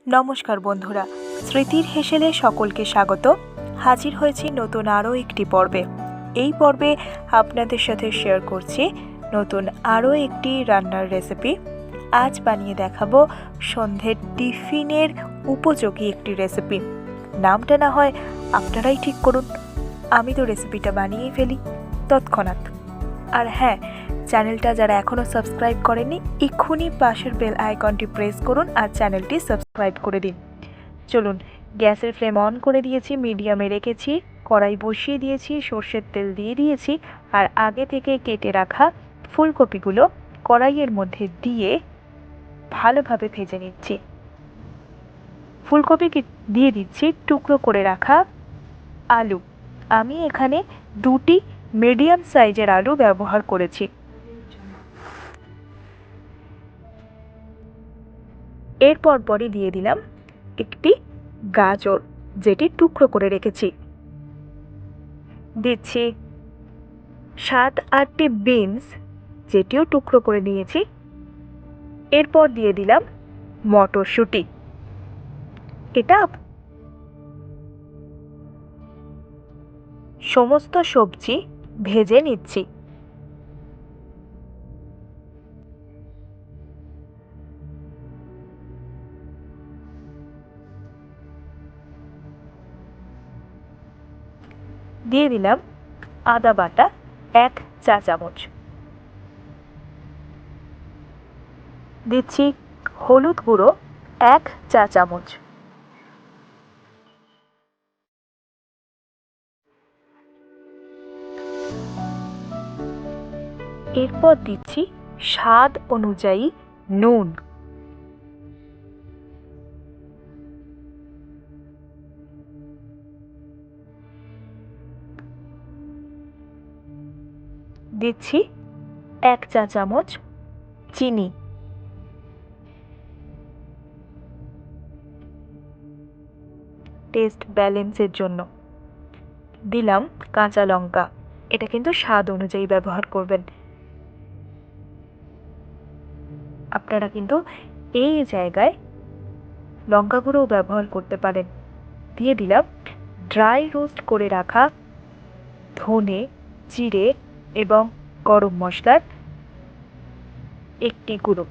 নমস্কার বন্ধুরা, স্মৃতির হেসেলে সকলকে স্বাগত। হাজির হয়েছি নতুন আরও একটি পর্বে। এই পর্বে আপনাদের সাথে শেয়ার করছি নতুন আরও একটি রান্নার রেসিপি। আজ বানিয়ে দেখাবো সন্ধ্যের টিফিনের উপযোগী একটি রেসিপি। নামটা না হয় আপনারাই ঠিক করুন, আমি তো রেসিপিটা বানিয়েই ফেলি তৎক্ষণাৎ। আর হ্যাঁ, চ্যানেলটা যারা এখনও সাবস্ক্রাইব করেনি এক্ষুনি পাশের বেল আইকনটি প্রেস করুন আর চ্যানেলটি সাবস্ক্রাইব করে দিন। চলুন, গ্যাসের ফ্লেম অন করে দিয়েছি, মিডিয়ামে রেখেছি, কড়াই বসিয়ে দিয়েছি, সর্ষের তেল দিয়ে দিয়েছি আর আগে থেকে কেটে রাখা ফুলকপিগুলো কড়াইয়ের মধ্যে দিয়ে ভালোভাবে ভেজে নিচ্ছি। ফুলকপি দিয়ে দিচ্ছি টুকরো করে রাখা আলু। আমি এখানে দুটি মিডিয়াম সাইজের আলু ব্যবহার করেছি। এরপর পরে দিয়ে দিলাম একটি গাজর, যেটি টুকরো করে রেখেছি। দিচ্ছি 7-8টি বিনস, যেটিও টুকরো করে নিয়েছি। এরপর দিয়ে দিলাম মটরশুঁটি। এটা সমস্ত সবজি ভেজে নিচ্ছি। দিয়ে দিলাম আদা বাটা 1 চা চামচ। দিচ্ছি হলুদ গুঁড়ো 1 চা চামচ। এরপর দিচ্ছি স্বাদ অনুযায়ী নুন। দিচ্ছি 1 চা চামচ চিনি। টেস্ট ব্যালেন্সের জন্য দিলাম কাঁচা লঙ্কা। এটা কিন্তু স্বাদ অনুযায়ী ব্যবহার করবেন। আপনারা কিন্তু এই জায়গায় লঙ্কা গুঁড়োও ব্যবহার করতে পারেন। দিয়ে দিলাম ড্রাই রোস্ট করে রাখা ধনে, জিরে এবং গরম মশলার একটি গুঁড়ো।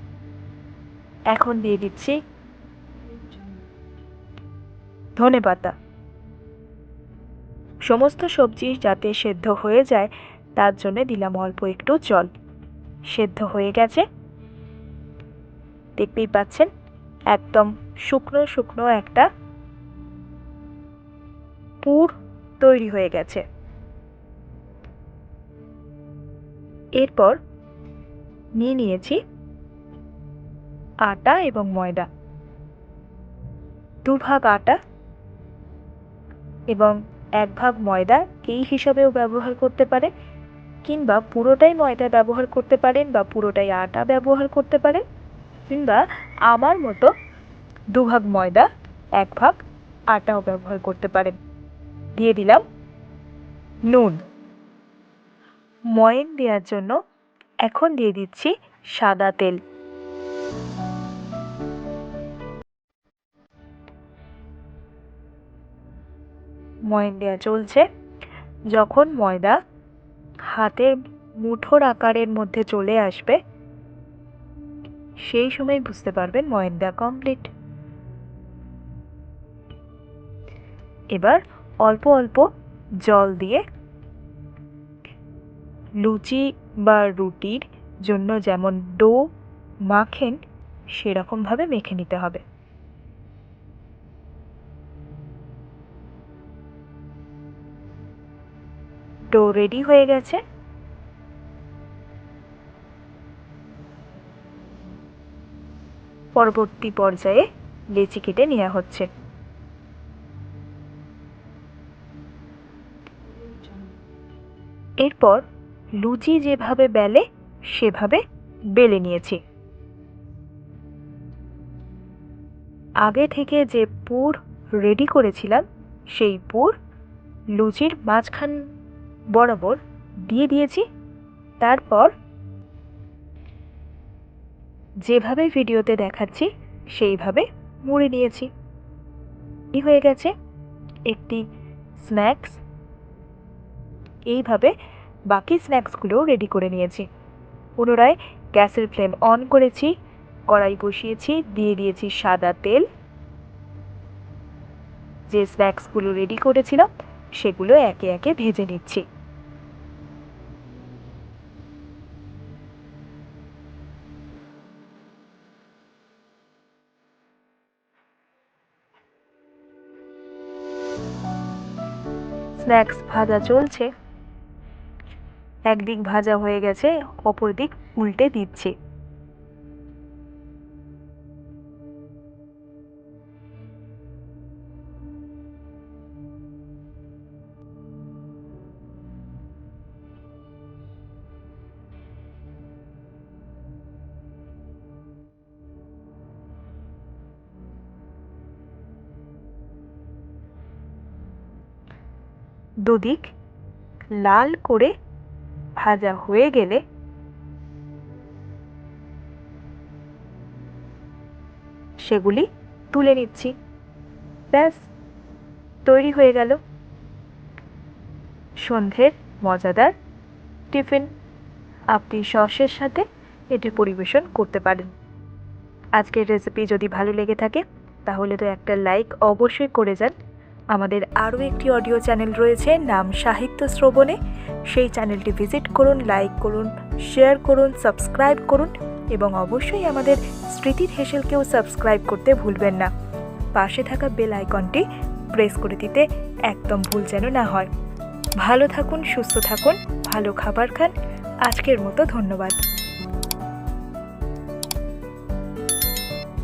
এখন দিয়ে দিচ্ছি ধনেপাতা। সমস্ত সবজি যাতে সেদ্ধ হয়ে যায় তার জন্য দিলাম অল্প একটু জল। সেদ্ধ হয়ে গেছে, দেখতেই পাচ্ছেন একদম শুকনো শুকনো একটা পুর তৈরি হয়ে গেছে। এরপর নিয়ে নিয়েছি আটা এবং ময়দা। 2 ভাগ আটা এবং 1 ভাগ ময়দা এই হিসাবেও ব্যবহার করতে পারে, কিংবা পুরোটাই ময়দা ব্যবহার করতে পারেন বা পুরোটাই আটা ব্যবহার করতে পারেন, কিংবা আমার মতো 2 ভাগ ময়দা 1 ভাগ আটাও ব্যবহার করতে পারেন। দিয়ে দিলাম নুন। ময়ান দেওয়ার জন্য এখন দিয়ে দিচ্ছি সাদা তেল। ময়ান দেওয়া চলছে। যখন ময়দা হাতের মুঠোর আকারের মধ্যে চলে আসবে সেই সময় বুঝতে পারবেন ময়ান দেওয়া কমপ্লিট। এবার অল্প অল্প জল দিয়ে লুচি বা রুটির জন্য যেমন ডো মাখেন সেরকমভাবে মেখে নিতে হবে। ডো রেডি হয়ে গেছে। পরবর্তী পর্যায়ে লেচি কেটে নেওয়া হচ্ছে। এরপর লুচি যেভাবে বেলে সেভাবে বেলে নিয়েছি। আগে থেকে যে পুর রেডি করেছিলাম সেই পুর লুচির মাঝখান বরাবর দিয়ে দিয়েছি। তারপর যেভাবে ভিডিওতে দেখাচ্ছি সেইভাবে মুড়ে নিয়েছি। এই হয়ে গেছে একটি স্ন্যাক্স। এইভাবে বাকি স্ন্যাক্সগুলোও রেডি করে নিয়েছি। পুনরায় গ্যাসের ফ্লেম অন করেছি, কড়াই বসিয়েছি, দিয়ে দিয়েছি সাদা তেল। যে স্ন্যাক্সগুলো রেডি করেছিলাম সেগুলো একে একে ভেজে নিচ্ছি। স্ন্যাক্স ভাজা চলছে, একদিক ভাজা হয়ে গেছে, অপর দিক উল্টে দিচ্ছি। দুদিক লাল করে ভাজা হয়ে গেলে সেগুলি তুলে নিচ্ছি। ব্যাস, তৈরি হয়ে গেল সন্ধ্যের মজাদার টিফিন। আপনি সসের সাথে এটি পরিবেশন করতে পারেন। আজকের রেসিপি যদি ভালো লেগে থাকে তাহলে তো একটা লাইক অবশ্যই করে যান। আমাদের আরও একটি অডিও চ্যানেল রয়েছে, নাম সাহিত্য শ্রবণে। সেই চ্যানেলটি ভিজিট করুন, লাইক করুন, শেয়ার করুন, সাবস্ক্রাইব করুন এবং অবশ্যই আমাদের স্মৃতির হেসেলকেও সাবস্ক্রাইব করতে ভুলবেন না। পাশে থাকা বেল আইকনটি প্রেস করে দিতে একদম ভুল যেন না হয়। ভালো থাকুন, সুস্থ থাকুন, ভালো খাবার খান। আজকের মতো ধন্যবাদ।